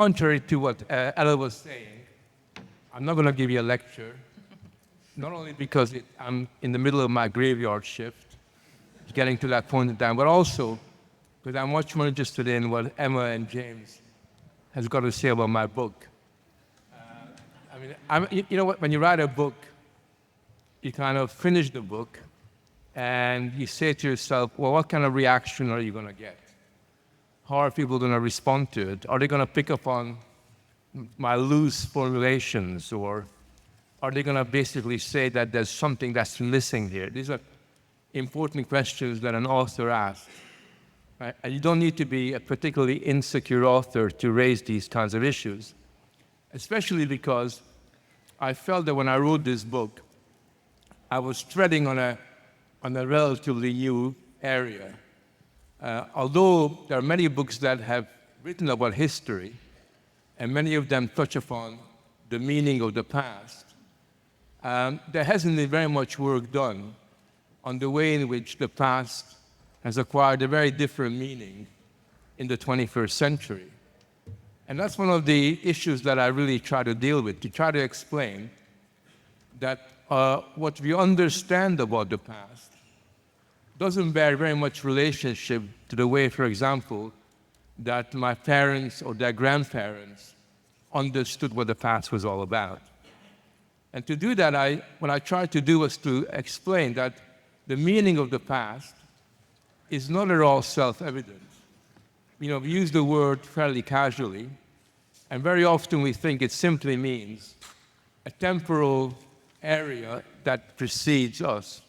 contrary to what Ella was saying, I'm not going to give you a lecture, not only because I'm in the middle of my graveyard shift, getting to that point in time, but also because I'm much more interested in what Emma and James has got to say about my book. You know what, when you write a book, you kind of finish the book, and you say to yourself, well, what kind of reaction are you going to get? How are people going to respond to it? Are they going to pick up on my loose formulations, or are they going to basically say that there's something that's missing here? These are important questions that an author asks. Right? And you don't need to be a particularly insecure author to raise these kinds of issues, especially because I felt that when I wrote this book, I was treading on a relatively new area. Although there are many books that have written about history, and many of them touch upon the meaning of the past, there hasn't been very much work done on the way in which the past has acquired a very different meaning in the 21st century. And that's one of the issues that I really try to deal with, to try to explain that what we understand about the past doesn't bear very much relationship to the way, for example, that my parents or their grandparents understood what the past was all about. And to do that, what I tried to do was to explain that the meaning of the past is not at all self-evident. We use the word fairly casually, and very often we think it simply means a temporal area that precedes us.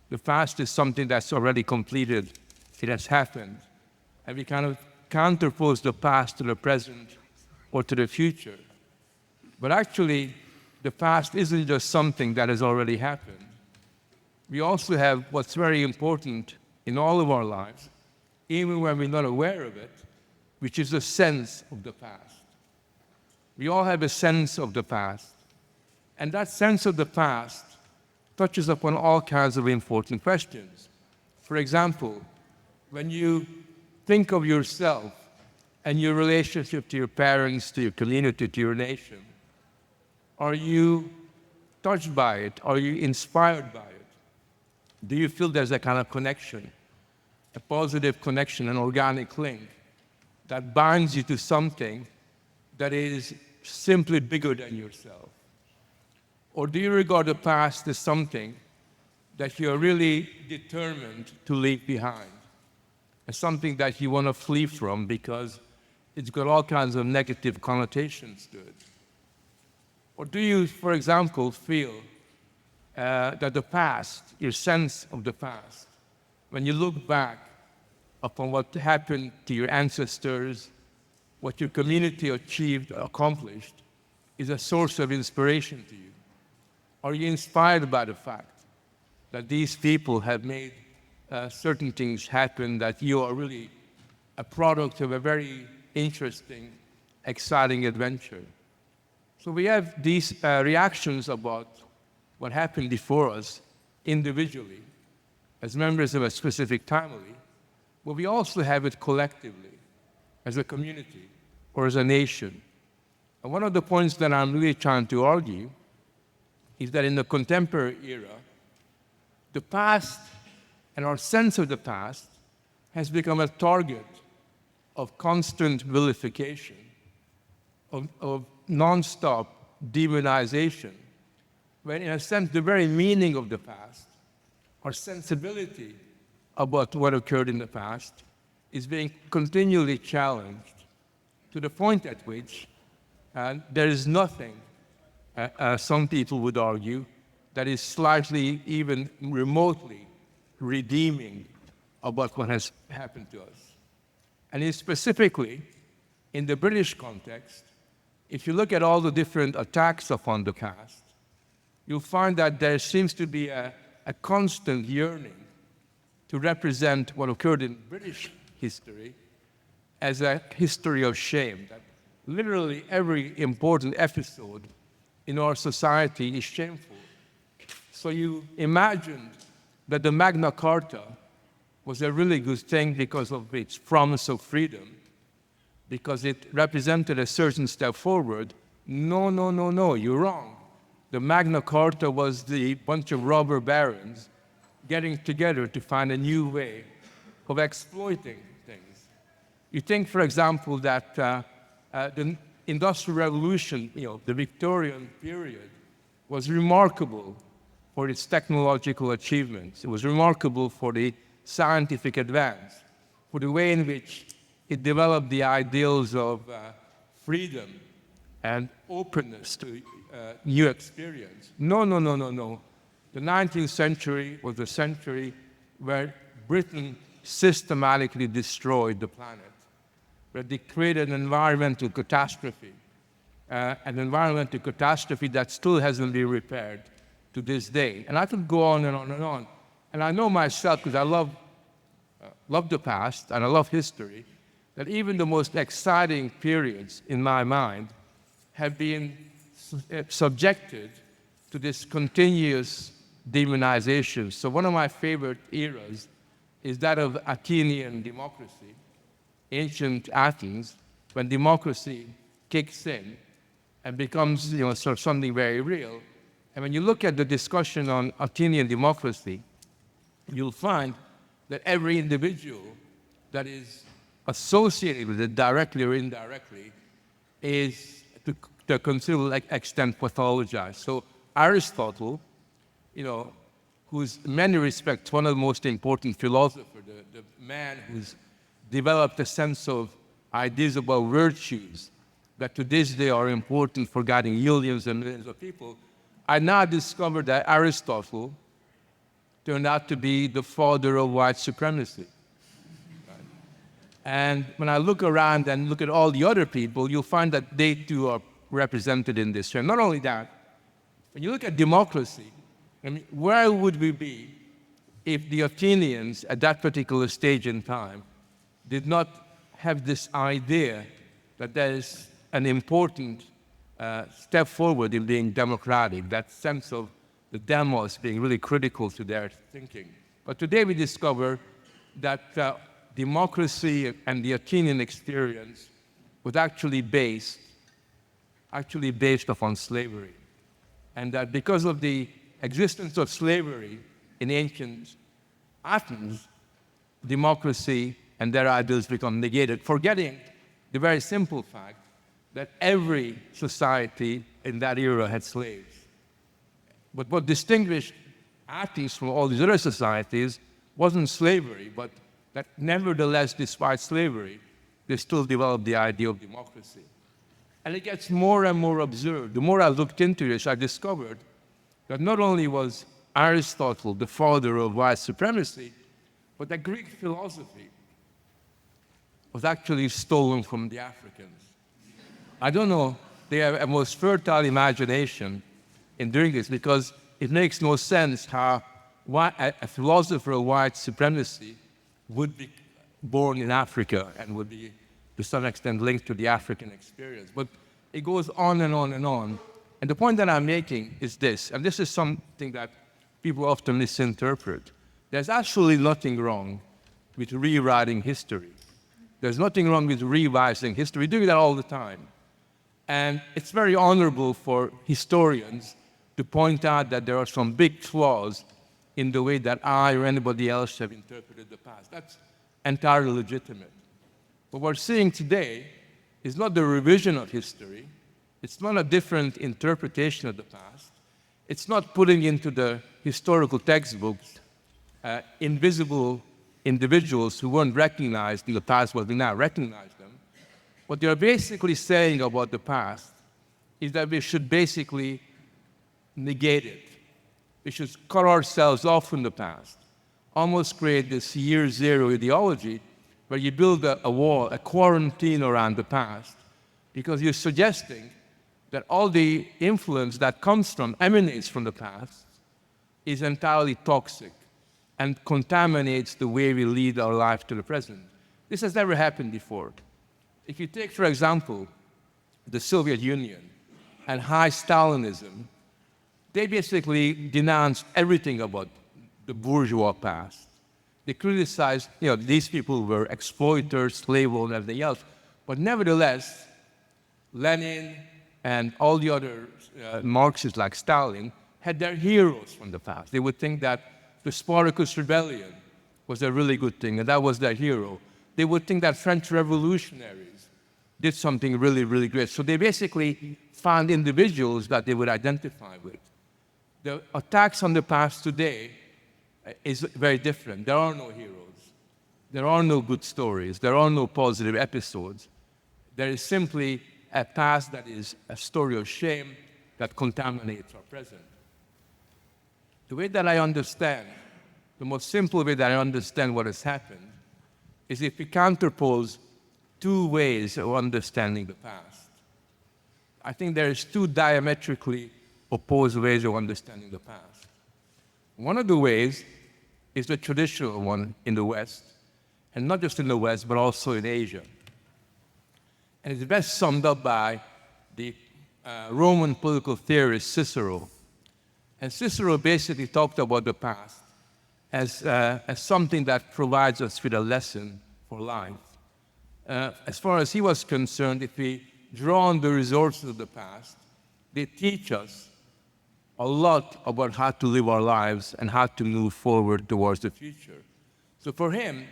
The past is something that's already completed, it has happened, and we kind of counterpose the past to the present or to the future. But actually, the past isn't just something that has already happened. We also have what's very important in all of our lives, even when we're not aware of it, which is a sense of the past. We all have a sense of the past, and that sense of the past touches upon all kinds of important questions. For example, when you think of yourself and your relationship to your parents, to your community, to your nation, are you touched by it? Are you inspired by it? Do you feel there's a kind of connection, a positive connection, an organic link that binds you to something that is simply bigger than yourself? Or do you regard the past as something that you're really determined to leave behind, as something that you want to flee from because it's got all kinds of negative connotations to it? Or do you, for example, feel that the past, your sense of the past, when you look back upon what happened to your ancestors, what your community achieved, accomplished, is a source of inspiration to you? Are you inspired by the fact that these people have made certain things happen, that you are really a product of a very interesting, exciting adventure? So we have these reactions about what happened before us individually, as members of a specific family, but we also have it collectively, as a community or as a nation. And one of the points that I'm really trying to argue is that in the contemporary era, the past and our sense of the past has become a target of constant vilification, of non-stop demonization, when in a sense the very meaning of the past, our sensibility about what occurred in the past, is being continually challenged to the point at which there is nothing, some people would argue, that is slightly, even remotely redeeming about what has happened to us. And specifically, in the British context, if you look at all the different attacks upon the past, you'll find that there seems to be a constant yearning to represent what occurred in British history as a history of shame, that literally every important episode in our society is shameful. So you imagine that the Magna Carta was a really good thing because of its promise of freedom. because it represented a certain step forward. No, no, no, no, you're wrong. The Magna Carta was the bunch of robber barons getting together to find a new way of exploiting things. You think, for example, that the Industrial Revolution, the Victorian period, was remarkable for its technological achievements. It was remarkable for the scientific advance, for the way in which it developed the ideals of freedom and openness to new experience. No, no, no, no, no. The 19th century was a century where Britain systematically destroyed the planet, where they created an environmental catastrophe that still hasn't been repaired to this day. And I could go on and on and on. And I know myself, because I love the past and I love history, that even the most exciting periods in my mind have been subjected to this continuous demonization. So one of my favorite eras is that of Athenian democracy, ancient Athens, when democracy kicks in and becomes sort of something very real. And when you look at the discussion on Athenian democracy, you'll find that every individual that is associated with it directly or indirectly is to a considerable extent pathologized. So Aristotle, who's in many respects one of the most important philosophers, the man who's developed a sense of ideas about virtues that to this day are important for guiding millions and millions of people, I now discovered that Aristotle turned out to be the father of white supremacy. Right? And when I look around and look at all the other people, you'll find that they too are represented in this term. Not only that, when you look at democracy, where would we be if the Athenians at that particular stage in time did not have this idea that there is an important step forward in being democratic, that sense of the demos being really critical to their thinking. But today we discover that democracy and the Athenian experience was actually based upon slavery. And that because of the existence of slavery in ancient Athens, democracy and their ideals become negated, forgetting the very simple fact that every society in that era had slaves. But what distinguished Athens from all these other societies wasn't slavery, but that nevertheless, despite slavery, they still developed the idea of democracy. And it gets more and more absurd. The more I looked into this, I discovered that not only was Aristotle the father of white supremacy, but that Greek philosophy was actually stolen from the Africans. I don't know, they have a most fertile imagination in doing this, because it makes no sense how a philosopher of white supremacy would be born in Africa and would be, to some extent, linked to the African experience. But it goes on and on and on. And the point that I'm making is this, and this is something that people often misinterpret. There's absolutely nothing wrong with rewriting history. There's nothing wrong with revising history. We do that all the time. And it's very honorable for historians to point out that there are some big flaws in the way that I or anybody else have interpreted the past. That's entirely legitimate. What we're seeing today is not the revision of history. It's not a different interpretation of the past. It's not putting into the historical textbooks invisible individuals who weren't recognized in the past, but we now recognize them. What they're basically saying about the past is that we should basically negate it. We should cut ourselves off from the past, almost create this year zero ideology where you build a wall, a quarantine around the past, because you're suggesting that all the influence that emanates from the past is entirely toxic and contaminates the way we lead our life to the present. This has never happened before. If you take, for example, the Soviet Union and high Stalinism, they basically denounced everything about the bourgeois past. They criticized, these people were exploiters, slave owners, and everything else. But nevertheless, Lenin and all the other Marxists like Stalin had their heroes from the past. They would think that the Spartacus rebellion was a really good thing, and that was their hero. They would think that French revolutionaries did something really, really great. So they basically found individuals that they would identify with. The attacks on the past today is very different. There are no heroes. There are no good stories. There are no positive episodes. There is simply a past that is a story of shame that contaminates our present. The way that I understand, the most simple way that I understand what has happened, is if we counterpose two ways of understanding the past. I think there is two diametrically opposed ways of understanding the past. One of the ways is the traditional one in the West, and not just in the West, but also in Asia. And it's best summed up by the Roman political theorist Cicero. And Cicero basically talked about the past as something that provides us with a lesson for life. As far as he was concerned, if we draw on the resources of the past, they teach us a lot about how to live our lives and how to move forward towards the future. So for him,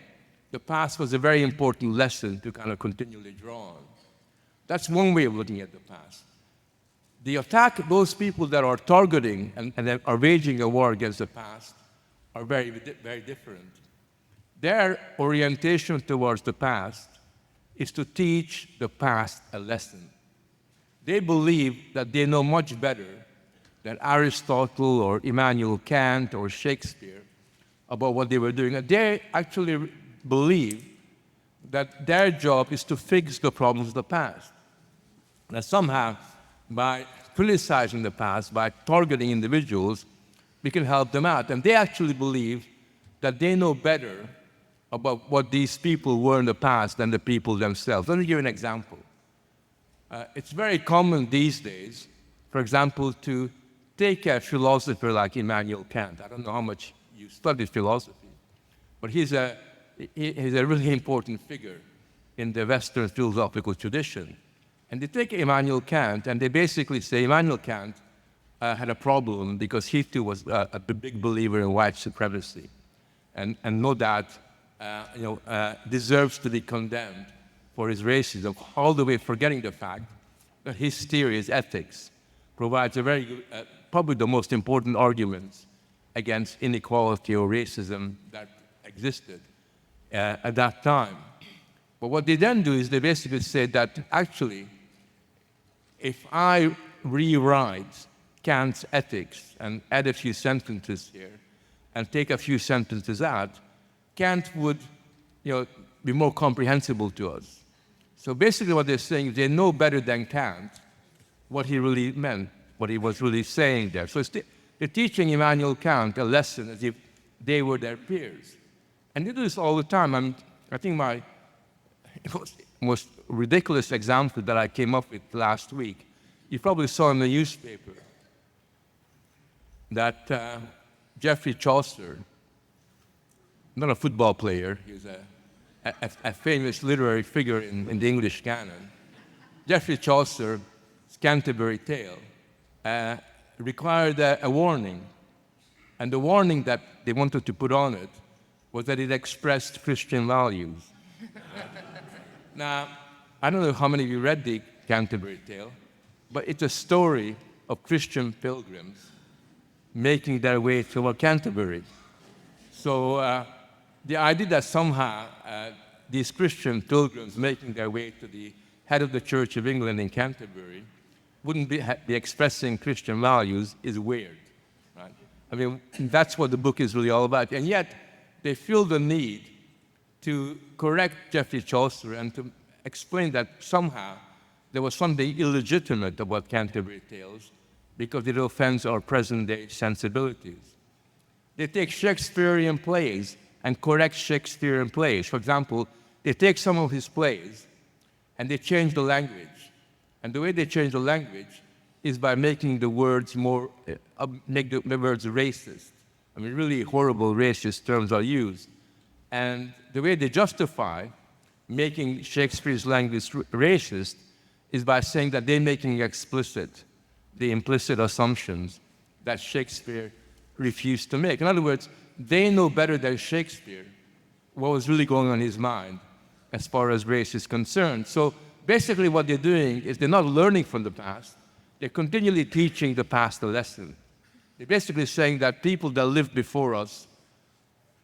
the past was a very important lesson to kind of continually draw on. That's one way of looking at the past. The attack, those people that are targeting and are waging a war against the past are very, very different. Their orientation towards the past is to teach the past a lesson. They believe that they know much better than Aristotle or Immanuel Kant or Shakespeare about what they were doing. And they actually believe that their job is to fix the problems of the past. That somehow, by criticizing the past, by targeting individuals, we can help them out. And they actually believe that they know better about what these people were in the past than the people themselves. Let me give you an example. It's very common these days, for example, to take a philosopher like Immanuel Kant. I don't know how much you studied philosophy, but he's a really important figure in the Western philosophical tradition. And they take Immanuel Kant, and they basically say Immanuel Kant had a problem because he too was a big believer in white supremacy, and no doubt deserves to be condemned for his racism, all the way forgetting the fact that his theory, his ethics, provides a very good, probably the most important arguments against inequality or racism that existed at that time. But what they then do is they basically say that actually, if I rewrite Kant's ethics and add a few sentences here and take a few sentences out, Kant would be more comprehensible to us. So basically what they're saying is they know better than Kant what he really meant, what he was really saying there. So they're teaching Immanuel Kant a lesson as if they were their peers. And they do this all the time. I think my most ridiculous example that I came up with last week, you probably saw in the newspaper that Geoffrey Chaucer, not a football player, he was a famous literary figure in the English canon. Geoffrey Chaucer's Canterbury Tale required a warning. And the warning that they wanted to put on it was that it expressed Christian values. Now, I don't know how many of you read the Canterbury Tale, but it's a story of Christian pilgrims making their way toward Canterbury. So the idea that somehow these Christian pilgrims making their way to the head of the Church of England in Canterbury wouldn't be expressing Christian values is weird. Right? I mean, that's what the book is really all about. And yet, they feel the need to correct Geoffrey Chaucer and to explain that somehow there was something illegitimate about Canterbury Tales because it offends our present-day sensibilities. They take Shakespearean plays and correct Shakespearean plays. For example, they take some of his plays and they change the language. And the way they change the language is by making the words more, make the words racist. I mean, really horrible racist terms are used. And the way they justify making Shakespeare's language racist is by saying that they're making explicit the implicit assumptions that Shakespeare refused to make. In other words, they know better than Shakespeare what was really going on in his mind as far as race is concerned. So basically what they're doing is they're not learning from the past, they're continually teaching the past a lesson. They're basically saying that people that lived before us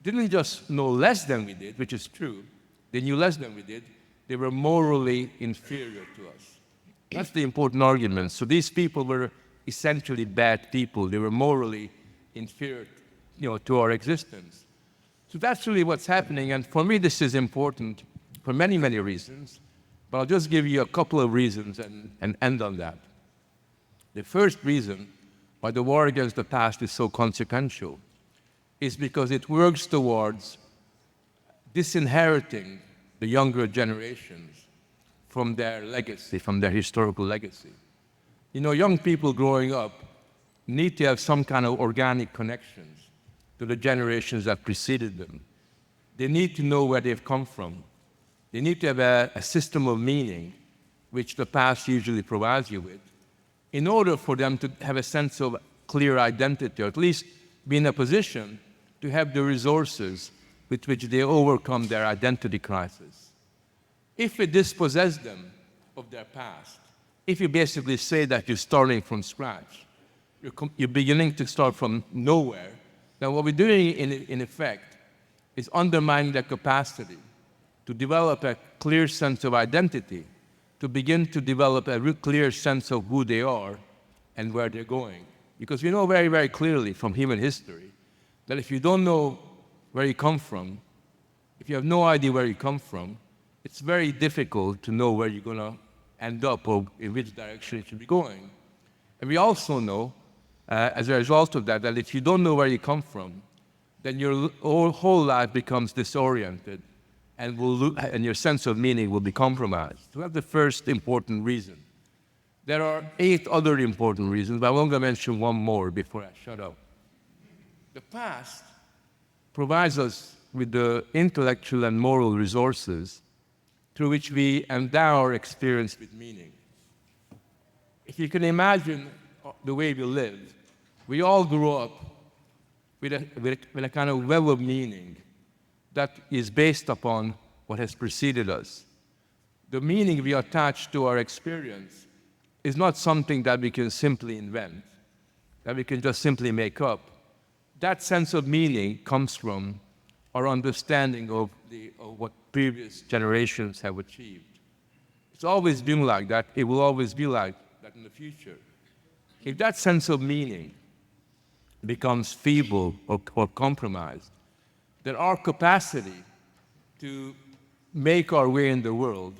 didn't just know less than we did, which is true, they knew less than we did, they were morally inferior to us. That's the important argument. So these people were essentially bad people. They were morally inferior, to our existence. So that's really what's happening. And for me, this is important for many, many reasons. But I'll just give you a couple of reasons and end on that. The first reason why the war against the past is so consequential is because it works towards disinheriting the younger generations from their legacy, from their historical legacy. Young people growing up need to have some kind of organic connections to the generations that preceded them. They need to know where they've come from. They need to have a system of meaning, which the past usually provides you with, in order for them to have a sense of clear identity, or at least be in a position to have the resources with which they overcome their identity crisis. If we dispossess them of their past, if you basically say that you're starting from scratch, you're beginning to start from nowhere, then what we're doing in effect is undermining their capacity to develop a clear sense of identity, to begin to develop a real clear sense of who they are and where they're going. Because we know very, very clearly from human history that if you don't know where you come from, if you have no idea where you come from, it's very difficult to know where you're going to end up or in which direction you should be going. And we also know, as a result of that, that if you don't know where you come from, then your whole life becomes disoriented and your sense of meaning will be compromised. So that's the first important reason. There are 8 other important reasons, but I'm going to mention one more before I shut up. The past provides us with the intellectual and moral resources through which we endow our experience with meaning. If you can imagine the way we live, we all grew up with a kind of web of meaning that is based upon what has preceded us. The meaning we attach to our experience is not something that we can simply invent, that we can just simply make up. That sense of meaning comes from our understanding of what previous generations have achieved. It's always been like that. It will always be like that in the future. If that sense of meaning becomes feeble or compromised, then our capacity to make our way in the world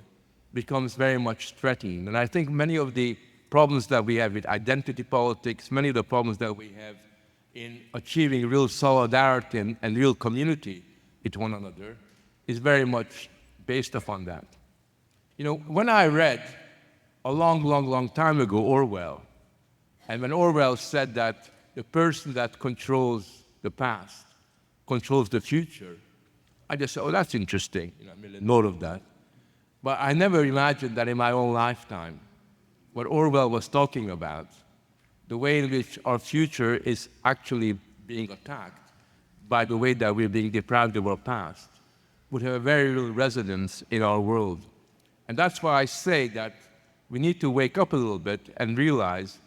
becomes very much threatened. And I think many of the problems that we have with identity politics, many of the problems that we have in achieving real solidarity and real community with one another is very much based upon that. When I read a long, long, long time ago Orwell, and when Orwell said that the person that controls the past controls the future, I just said, oh, that's interesting. I made a note of that. But I never imagined that in my own lifetime, what Orwell was talking about, the way in which our future is actually being attacked by the way that we're being deprived of our past, would have a very real resonance in our world. And that's why I say that we need to wake up a little bit and realize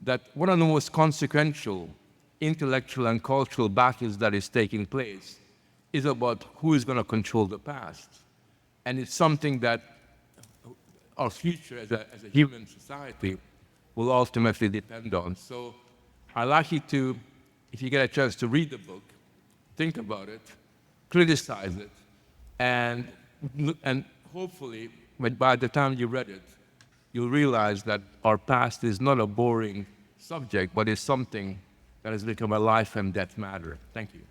that one of the most consequential intellectual and cultural battles that is taking place is about who is going to control the past. And it's something that our future as a human society will ultimately depend on. So I'd like you to, if you get a chance to read the book, think about it, criticize it, and hopefully, by the time you read it, you'll realize that our past is not a boring subject, but is something that has become a life and death matter. Thank you.